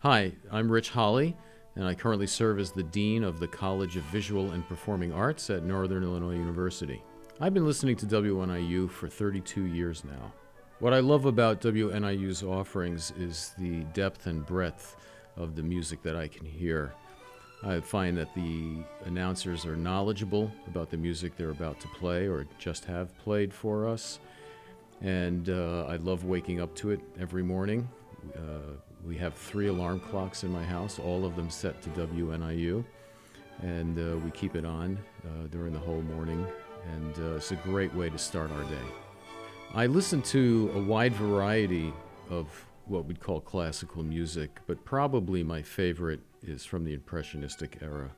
Hi, I'm Rich Holly, and I currently serve as the Dean of the College of Visual and Performing Arts at Northern Illinois University. I've been listening to WNIU for 32 years now. What I love about WNIU's offerings is the depth and breadth of the music that I can hear. I find that the announcers are knowledgeable about the music they're about to play or just have played for us, and I love waking up to it every morning. We have 3 alarm clocks in my house, all of them set to WNIU, and we keep it on during the whole morning, and it's a great way to start our day. I listen to a wide variety of what we'd call classical music, but probably my favorite is from the Impressionistic era.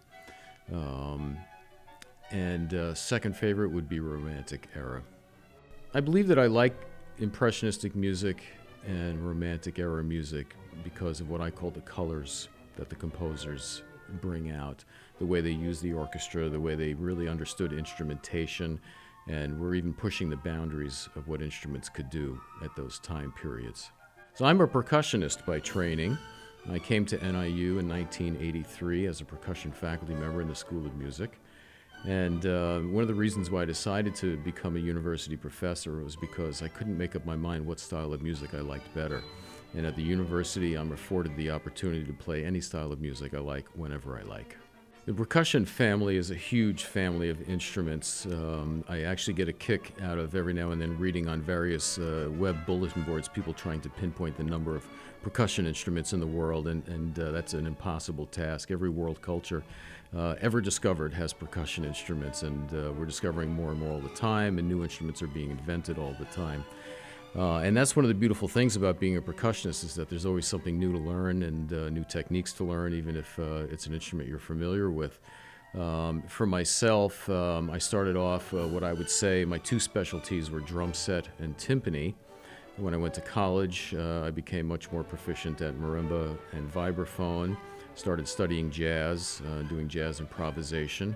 Second favorite would be Romantic era. I believe that I like Impressionistic music and Romantic era music because of what I call the colors that the composers bring out, the way they use the orchestra, the way they really understood instrumentation, and were even pushing the boundaries of what instruments could do at those time periods. So I'm a percussionist by training. I came to NIU in 1983 as a percussion faculty member in the School of Music. And one of the reasons why I decided to become a university professor was because I couldn't make up my mind what style of music I liked better. And at the university, I'm afforded the opportunity to play any style of music I like whenever I like. The percussion family is a huge family of instruments. I actually get a kick out of every now and then reading on various web bulletin boards, people trying to pinpoint the number of percussion instruments in the world, and that's an impossible task. Every world culture ever discovered has percussion instruments, and we're discovering more and more all the time, and new instruments are being invented all the time. And that's one of the beautiful things about being a percussionist, is that there's always something new to learn and new techniques to learn, even if it's an instrument you're familiar with. For myself, I started off what I would say my 2 specialties were drum set and timpani. When I went to college, I became much more proficient at marimba and vibraphone, started studying jazz, doing jazz improvisation.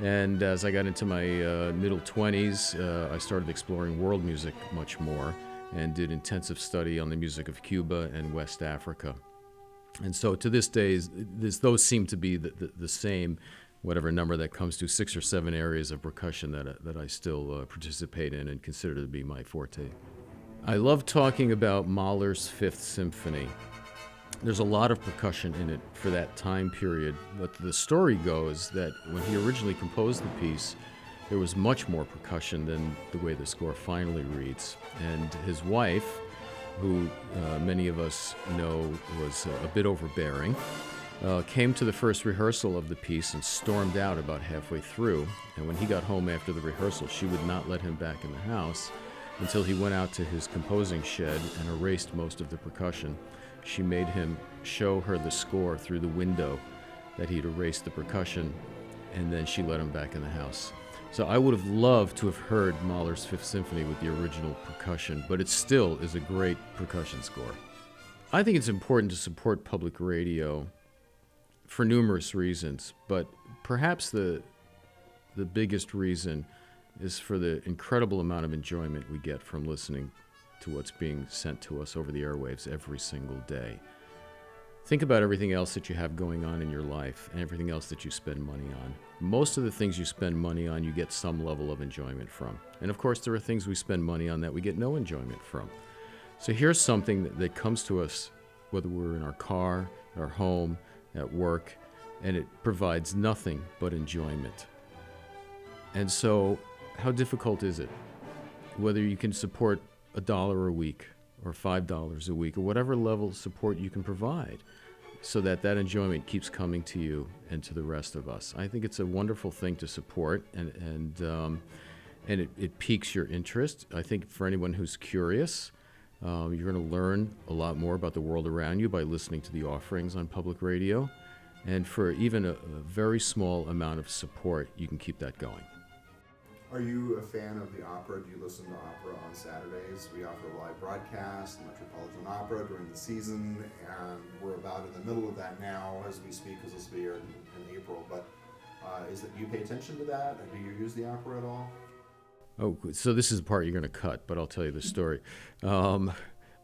And as I got into my middle 20s, I started exploring world music much more and did intensive study on the music of Cuba and West Africa. And so to this day, those seem to be the same, whatever number that comes to, 6 or 7 areas of percussion that I still participate in and consider to be my forte. I love talking about Mahler's Fifth Symphony. There's a lot of percussion in it for that time period, but the story goes that when he originally composed the piece, there was much more percussion than the way the score finally reads. And his wife, who many of us know was a bit overbearing, came to the first rehearsal of the piece and stormed out about halfway through. And when he got home after the rehearsal, she would not let him back in the house until he went out to his composing shed and erased most of the percussion. She made him show her the score through the window that he'd erased the percussion, and then she let him back in the house. So I would have loved to have heard Mahler's Fifth Symphony with the original percussion, but it still is a great percussion score. I think it's important to support public radio for numerous reasons, but perhaps the biggest reason is for the incredible amount of enjoyment we get from listening to what's being sent to us over the airwaves every single day. Think about everything else that you have going on in your life and everything else that you spend money on. Most of the things you spend money on, you get some level of enjoyment from. And of course, there are things we spend money on that we get no enjoyment from. So here's something that comes to us, whether we're in our car, our home, at work, and it provides nothing but enjoyment. And so, how difficult is it? Whether you can support $1 a week or $5 a week or whatever level of support you can provide so that enjoyment keeps coming to you and to the rest of us. I think it's a wonderful thing to support, and it piques your interest. I think for anyone who's curious, you're going to learn a lot more about the world around you by listening to the offerings on public radio. And for even a very small amount of support, you can keep that going. Are you a fan of the opera? Do you listen to opera on Saturdays? We offer a live broadcast, the Metropolitan Opera, during the season, and we're about in the middle of that now as we speak, because this will be here in April. But is it, do you pay attention to that? Or do you use the opera at all? Oh, so this is the part you're going to cut, but I'll tell you the story. I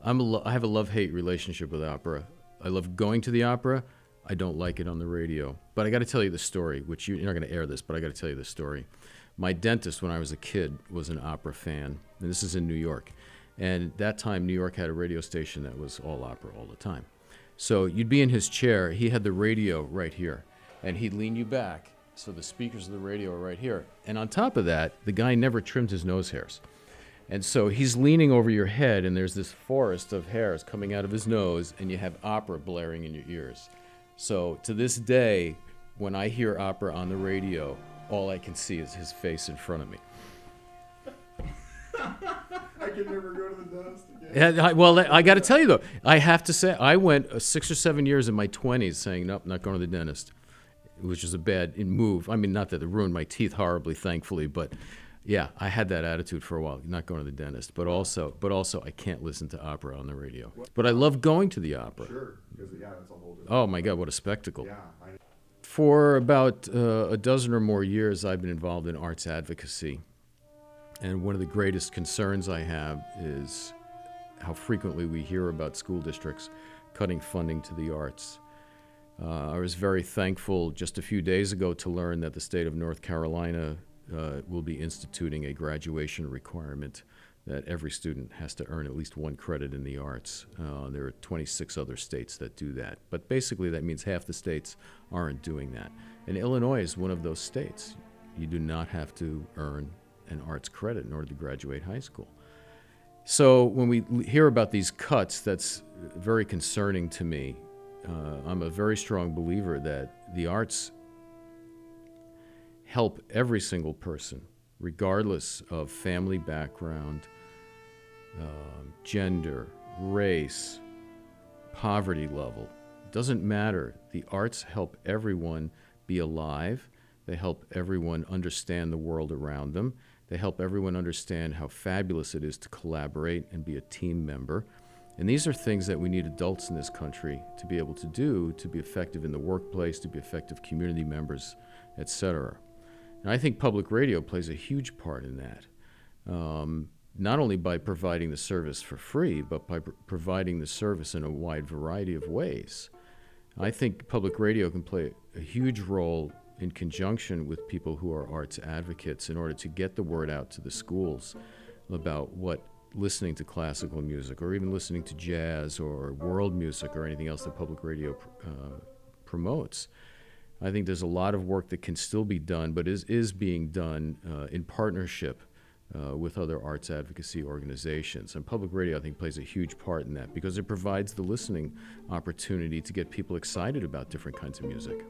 have a love-hate relationship with opera. I love going to the opera. I don't like it on the radio. But I got to tell you the story, which you're not going to air this, but I got to tell you the story. My dentist, when I was a kid, was an opera fan, and this is in New York. And at that time, New York had a radio station that was all opera all the time. So you'd be in his chair. He had the radio right here, and he'd lean you back. So the speakers of the radio are right here. And on top of that, the guy never trimmed his nose hairs. And so he's leaning over your head, and there's this forest of hairs coming out of his nose, and you have opera blaring in your ears. So to this day, when I hear opera on the radio, all I can see is his face in front of me. I can never go to the dentist again. Yeah, well, I got to tell you, though, I have to say, I went 6 or 7 years in my 20s saying, nope, not going to the dentist, which is a bad move. I mean, not that it ruined my teeth horribly, thankfully, but yeah, I had that attitude for a while, not going to the dentist. But also, I can't listen to opera on the radio. But I love going to the opera. Sure, because yeah, that's a whole different. Oh my God, what a spectacle! Yeah. For about a dozen or more years, I've been involved in arts advocacy. And one of the greatest concerns I have is how frequently we hear about school districts cutting funding to the arts. I was very thankful just a few days ago to learn that the state of North Carolina will be instituting a graduation requirement that every student has to earn at least 1 credit in the arts. There are 26 other states that do that. But basically that means half the states aren't doing that. And Illinois is one of those states. You do not have to earn an arts credit in order to graduate high school. So when we hear about these cuts, that's very concerning to me. I'm a very strong believer that the arts help every single person, regardless of family background, gender, race, poverty level. It doesn't matter. The arts help everyone be alive. They help everyone understand the world around them. They help everyone understand how fabulous it is to collaborate and be a team member. And these are things that we need adults in this country to be able to do, to be effective in the workplace, to be effective community members, etc. And I think public radio plays a huge part in that, not only by providing the service for free, but by providing the service in a wide variety of ways. I think public radio can play a huge role in conjunction with people who are arts advocates in order to get the word out to the schools about what listening to classical music or even listening to jazz or world music or anything else that public radio promotes. I think there's a lot of work that can still be done, but is being done in partnership with other arts advocacy organizations. And public radio, I think, plays a huge part in that because it provides the listening opportunity to get people excited about different kinds of music.